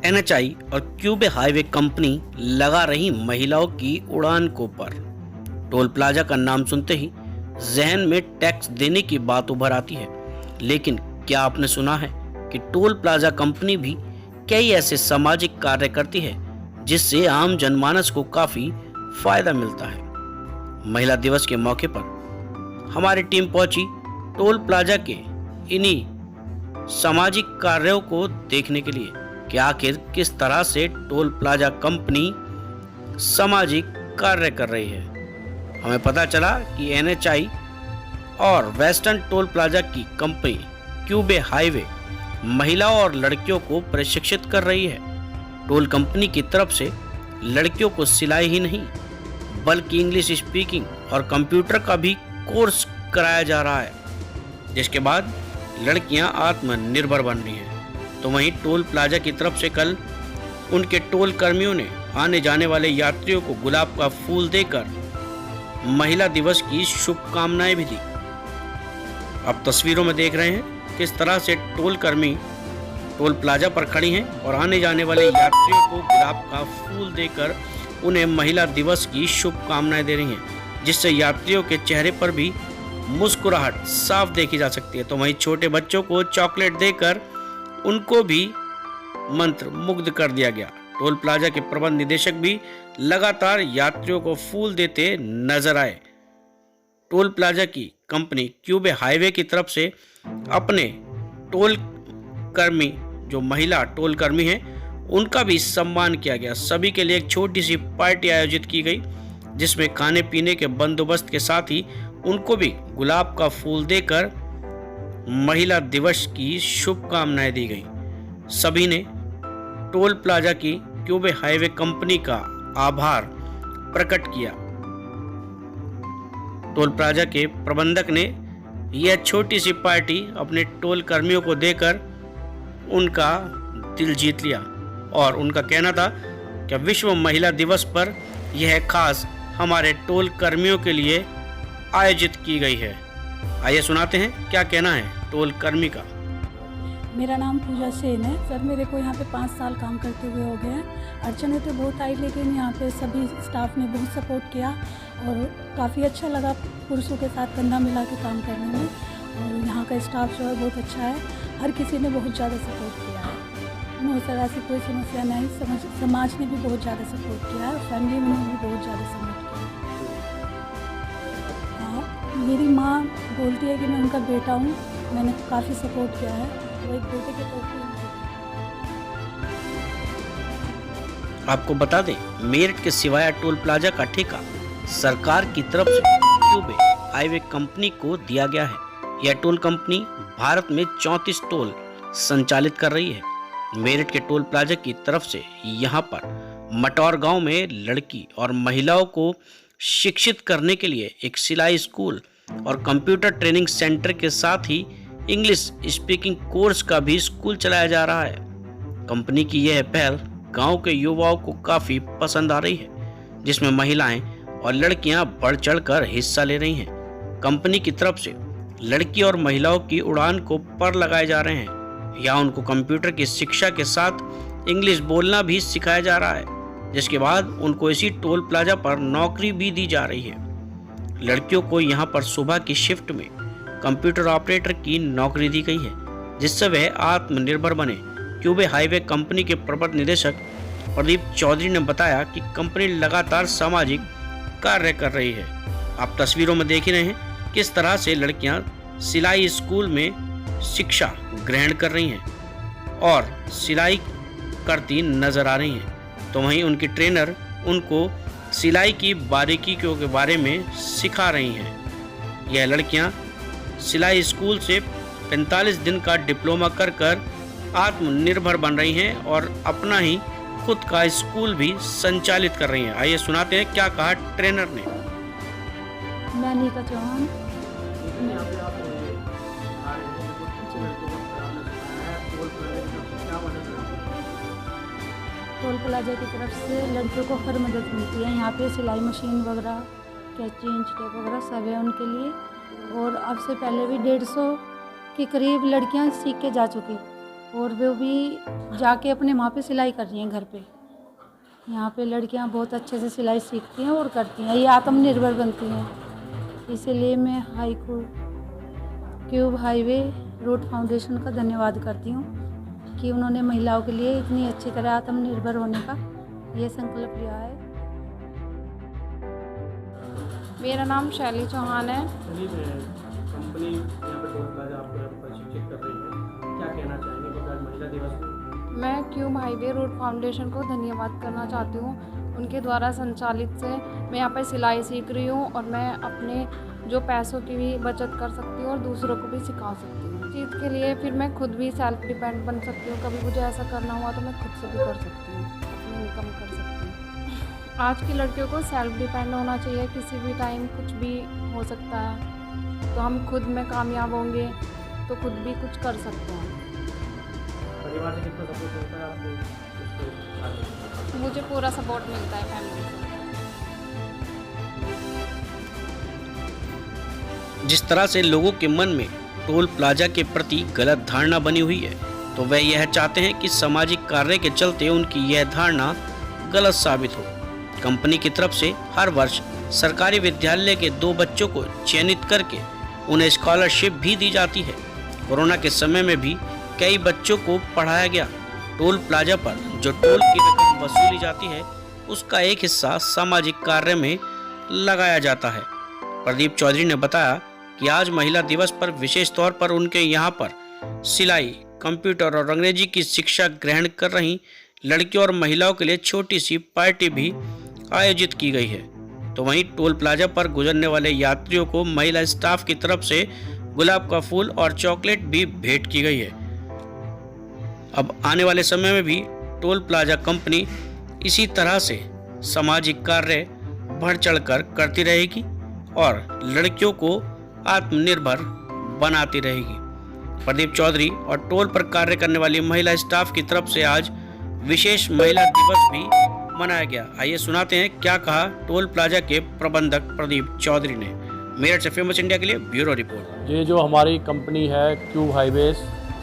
NHI और क्यूबे highway company लगा रही महिलाओं की उड़ान को पर। टोल प्लाजा का नाम सुनते ही जहन में टैक्स देने की बात उभर आती है, लेकिन क्या आपने सुना है कि टोल प्लाजा कंपनी भी कई ऐसे सामाजिक कार्य करती है जिससे आम जनमानस को काफी फायदा मिलता है। महिला दिवस के मौके पर हमारी टीम पहुंची टोल प्लाजा के इन्हीं सामाजिक कार्यों को देखने के लिए कि आखिर किस तरह से टोल प्लाजा कंपनी सामाजिक कार्य कर रही है। हमें पता चला कि एनएचआई और वेस्टर्न टोल प्लाजा की कंपनी क्यूबे हाईवे महिलाओं और लड़कियों को प्रशिक्षित कर रही है। टोल कंपनी की तरफ से लड़कियों को सिलाई ही नहीं बल्कि इंग्लिश स्पीकिंग और कंप्यूटर का भी कोर्स कराया जा रहा है, जिसके बाद लड़कियां आत्मनिर्भर बन रही हैं। तो वहीं टोल प्लाजा की तरफ से कल उनके टोल कर्मियों ने आने जाने वाले यात्रियों को गुलाब का फूल देकर महिला दिवस की शुभकामनाएं भी दी। आप तस्वीरों में देख रहे हैं किस तरह से टोल कर्मी टोल प्लाजा पर खड़ी हैं और आने जाने वाले यात्रियों को गुलाब का फूल देकर उन्हें महिला दिवस की शुभकामनाएं दे रही हैं, जिससे यात्रियों के चेहरे पर भी मुस्कुराहट साफ देखी जा सकती है। तो वहीं छोटे बच्चों को चॉकलेट देकर उनको भी मंत्र मुग्ध कर दिया गया। टोल प्लाजा के प्रबंध निदेशक भी लगातार यात्रियों को फूल देते नजर आए। टोल प्लाजा की कंपनी क्यूबे हाईवे की तरफ से अपने टोल कर्मी, जो महिला टोल कर्मी हैं, उनका भी सम्मान किया गया। सभी के लिए एक छोटी सी पार्टी आयोजित की गई, जिसमें खाने पीने के बंदोबस्त के साथ ही उनको भी गुलाब का फूल देकर महिला दिवस की शुभकामनाएं दी गई। सभी ने टोल प्लाजा की क्यूबे हाईवे कंपनी का आभार प्रकट किया। टोल प्लाजा के प्रबंधक ने यह छोटी सी पार्टी अपने टोल कर्मियों को देकर उनका दिल जीत लिया और उनका कहना था कि विश्व महिला दिवस पर यह खास हमारे टोल कर्मियों के लिए आयोजित की गई है। आइए सुनाते हैं क्या कहना है टोल कर्मी का। मेरा नाम पूजा सेन है सर। मेरे को यहाँ पे 5 साल काम करते हुए हो गए हैं। अड़चनें तो बहुत आई, लेकिन यहाँ पे सभी स्टाफ ने बहुत सपोर्ट किया और काफ़ी अच्छा लगा पुरुषों के साथ कंधा मिला के काम करने में। और यहाँ का स्टाफ जो है बहुत अच्छा है, हर किसी ने बहुत ज़्यादा सपोर्ट किया है। नो सर, ऐसी कोई समस्या नहीं। समाज ने भी बहुत ज़्यादा सपोर्ट किया है, फैमिली में भी बहुत ज़्यादा सपोर्ट किया है। मेरी माँ बोलती है कि मैं उनका बेटा हूँ, मैंने काफ़ी सपोर्ट किया है। वो एक बेटे के तौर पे। आपको बता दें, मेरठ के सिवाया टोल प्लाजा का ठेका सरकार की तरफ से क्यूबे हाईवे कंपनी को दिया गया है। यह टोल कंपनी भारत में 34 टोल संचालित कर रही है। मेरठ के टोल प्लाजा की तरफ से यहाँ पर मटौर गांव में लड़की और महिलाओं को शिक्षित करने के लिए एक सिलाई स्कूल और कंप्यूटर ट्रेनिंग सेंटर के साथ ही इंग्लिश स्पीकिंग कोर्स का भी स्कूल चलाया जा रहा है। कंपनी की यह पहल गांव के युवाओं को काफी पसंद आ रही है, जिसमें महिलाएं और लड़कियां बढ़ चढ़कर हिस्सा ले रही हैं। कंपनी की तरफ से लड़की और महिलाओं की उड़ान को पर लगाए जा रहे हैं। यहाँ उनको कंप्यूटर की शिक्षा के साथ इंग्लिश बोलना भी सिखाया जा रहा है, जिसके बाद उनको इसी टोल प्लाजा पर नौकरी भी दी जा रही है। लड़कियों को यहाँ पर सुबह की शिफ्ट में कंप्यूटर ऑपरेटर की नौकरी दी गई है, जिससे वह आत्मनिर्भर बने। क्यूबे हाईवे कंपनी के प्रबंध निदेशक प्रदीप चौधरी ने बताया कि कंपनी लगातार सामाजिक कार्य कर रही है। आप तस्वीरों में देख ही रहे हैं किस तरह से लड़कियां सिलाई स्कूल में शिक्षा ग्रहण कर रही हैं और सिलाई करती नजर आ रही हैं। तो वहीं उनकी ट्रेनर उनको सिलाई की बारीकियों के बारे में सिखा रही हैं। यह लड़कियां सिलाई स्कूल से 45 दिन का डिप्लोमा कर आत्मनिर्भर बन रही हैं और अपना ही खुद का स्कूल भी संचालित कर रही हैं। आइए सुनाते हैं क्या कहा ट्रेनर ने। मैं नीता चौहान। टोल प्लाजा की तरफ से लड़कियों को हर मदद मिलती है। यहाँ पे सिलाई मशीन वगैरह, कैंची इंच टेप वगैरह सब है उनके लिए। और अब से पहले भी 150 के करीब लड़कियाँ सीख के जा चुकी और वो भी जाके अपने वहाँ पे सिलाई कर रही हैं घर पे। यहाँ पे लड़कियाँ बहुत अच्छे से सिलाई सीखती हैं और करती हैं, ये आत्मनिर्भर बनती हैं। इसीलिए मैं क्यूब हाईवे रोड फाउंडेशन का धन्यवाद करती हूँ कि उन्होंने महिलाओं के लिए इतनी अच्छी तरह आत्मनिर्भर होने का ये संकल्प लिया है। मेरा नाम शैली चौहान है। कंपनी यहाँ पे टोल प्लाजा आपको यहाँ पर प्रशिक्षित कर रही है, क्या कहना चाहेंगे क्योंकि आज महिला दिवस है? मैं क्यूब हाईवे रोड फाउंडेशन को धन्यवाद करना चाहती हूँ। उनके द्वारा संचालित से मैं यहाँ पर सिलाई सीख रही हूँ और मैं अपने जो पैसों की भी बचत कर सकती हूँ और दूसरों को भी सिखा सकती हूँ। चीज़ के लिए फिर मैं खुद भी सेल्फ डिपेंड बन सकती हूँ। कभी मुझे ऐसा करना हुआ तो मैं खुद से भी कर सकती हूँ, अपनी इनकम कर सकती हूँ। आज की लड़कियों को सेल्फ डिपेंड होना चाहिए, किसी भी टाइम कुछ भी हो सकता है। तो हम खुद में कामयाब होंगे तो खुद भी कुछ कर सकते हैं। परिवार से कितना सपोर्ट मिलता है आपको इसके आगे? मुझे पूरा सपोर्ट मिलता है फैमिली से। जिस तरह से लोगों के मन में टोल प्लाजा के प्रति गलत धारणा बनी हुई है, तो वह यह चाहते हैं कि सामाजिक कार्य के चलते उनकी यह धारणा गलत साबित हो। कंपनी की तरफ से हर वर्ष सरकारी विद्यालय के 2 बच्चों को चयनित करके उन्हें स्कॉलरशिप भी दी जाती है। कोरोना के समय में भी कई बच्चों को पढ़ाया गया। टोल प्लाजा पर जो टोल की रकम वसूली जाती है, उसका एक हिस्सा सामाजिक कार्य में लगाया जाता है। प्रदीप चौधरी ने बताया कि आज महिला दिवस पर विशेष तौर पर उनके यहाँ पर सिलाई, कंप्यूटर और अंग्रेजी की शिक्षा ग्रहण कर रही लड़कियों और महिलाओं के लिए छोटी सी पार्टी भी आयोजित की गई है। तो वहीं टोल प्लाजा पर गुजरने वाले यात्रियों को महिला स्टाफ की तरफ से गुलाब का फूल और चॉकलेट भी भेंट की गई है। अब आने वाले समय में भी टोल प्लाजा कंपनी इसी तरह से सामाजिक कार्य बढ़ चढ़कर करती रहेगी और लड़कियों को आत्मनिर्भर बनाती रहेगी। प्रदीप चौधरी और टोल पर कार्य करने वाली महिला स्टाफ की तरफ से आज विशेष महिला दिवस भी मनाया गया। आइए सुनाते हैं क्या कहा टोल प्लाजा के प्रबंधक प्रदीप चौधरी ने। मेरठ से फेमस इंडिया के लिए ब्यूरो रिपोर्ट। ये जो हमारी कंपनी है क्यूब हाईवेज,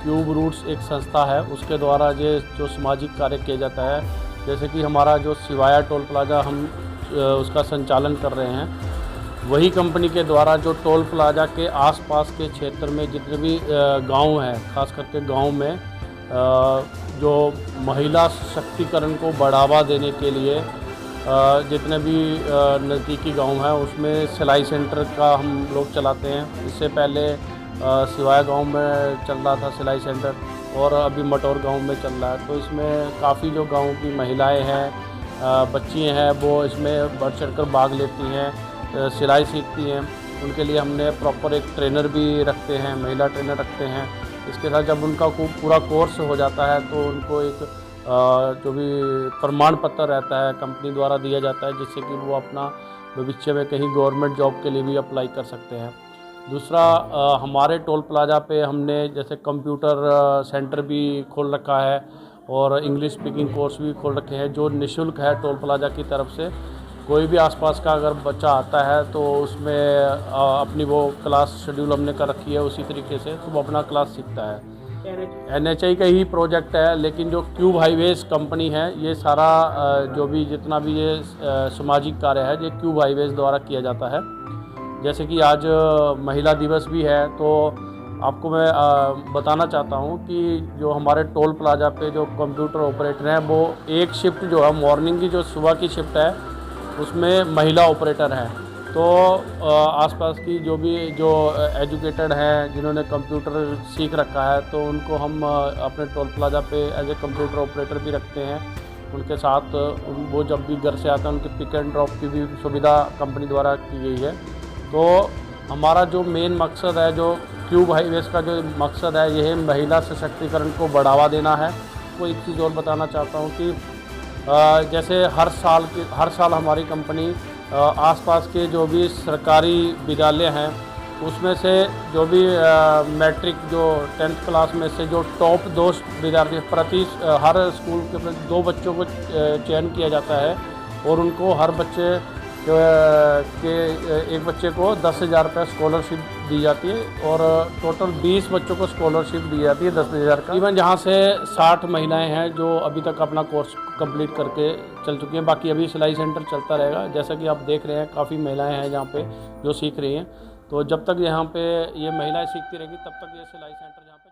क्यूब रूट्स एक संस्था है, उसके द्वारा ये जो सामाजिक कार्य किया जाता है, जैसे कि हमारा जो सिवाया टोल प्लाजा हम उसका संचालन कर रहे हैं, वही कंपनी के द्वारा जो टोल प्लाजा के आसपास के क्षेत्र में जितने भी गांव हैं, खास करके गांव में जो महिला सशक्तिकरण को बढ़ावा देने के लिए जितने भी नज़दीकी गांव हैं उसमें सिलाई सेंटर का हम लोग चलाते हैं। इससे पहले सिवाया गांव में चल रहा था सिलाई सेंटर और अभी मटौर गांव में चल रहा है। तो इसमें काफ़ी जो गांव की महिलाएं हैं, बच्चियां हैं, वो इसमें बढ़ चढ़ कर भाग लेती हैं, सिलाई सीखती हैं। उनके लिए हमने प्रॉपर एक ट्रेनर भी रखते हैं, महिला ट्रेनर रखते हैं। इसके साथ जब उनका पूरा कोर्स हो जाता है तो उनको एक जो भी प्रमाण पत्र रहता है कंपनी द्वारा दिया जाता है, जिससे कि वो अपना भविष्य में कहीं गवर्नमेंट जॉब के लिए भी अप्लाई कर सकते हैं। दूसरा, हमारे टोल प्लाजा पे हमने जैसे कंप्यूटर सेंटर भी खोल रखा है और इंग्लिश स्पीकिंग कोर्स भी खोल रखे हैं जो निःशुल्क है टोल प्लाजा की तरफ से। कोई भी आसपास का अगर बच्चा आता है तो उसमें अपनी वो क्लास शेड्यूल हमने कर रखी है उसी तरीके से, तो वो अपना क्लास सीखता है। NHI का ही प्रोजेक्ट है, लेकिन जो क्यूब हाईवेज कंपनी है, ये सारा जो भी जितना भी ये सामाजिक कार्य है ये क्यूब हाईवेज द्वारा किया जाता है। जैसे कि आज महिला दिवस भी है, तो आपको मैं बताना चाहता हूँ कि जो हमारे टोल प्लाजा पे जो कंप्यूटर ऑपरेटर हैं, वो एक शिफ्ट जो है मॉर्निंग की जो सुबह की शिफ्ट है उसमें महिला ऑपरेटर हैं। तो आसपास की जो एजुकेटेड हैं जिन्होंने कंप्यूटर सीख रखा है, तो उनको हम अपने टोल प्लाजा पे एज ए कंप्यूटर ऑपरेटर भी रखते हैं। उनके साथ वो जब भी घर से आते हैं उनके पिक एंड ड्रॉप की भी सुविधा कंपनी द्वारा की गई है। तो हमारा जो मेन मकसद है, जो क्यूब हाईवेज का जो मकसद है, यह महिला सशक्तिकरण को बढ़ावा देना है। वो एक चीज़ और बताना चाहता हूँ कि जैसे हर साल हमारी कंपनी आसपास के जो भी सरकारी विद्यालय हैं उसमें से जो भी मैट्रिक जो 10th क्लास में से जो टॉप 2 विद्यार्थी प्रति हर स्कूल के 2 बच्चों को चयन किया जाता है और उनको हर बच्चे कि एक बच्चे को 10,000 रुपये स्कॉलरशिप दी जाती है और टोटल 20 बच्चों को स्कॉलरशिप दी जाती है 10,000 का। इवन यहाँ से 60 महिलाएं हैं जो अभी तक अपना कोर्स कंप्लीट करके चल चुकी हैं। बाकी अभी सिलाई सेंटर चलता रहेगा। जैसा कि आप देख रहे हैं काफ़ी महिलाएं हैं यहाँ पे जो सीख रही हैं। तो जब तक यहाँ पे ये महिलाएं सीखती रहेगी तब तक ये सिलाई सेंटर यहाँ पे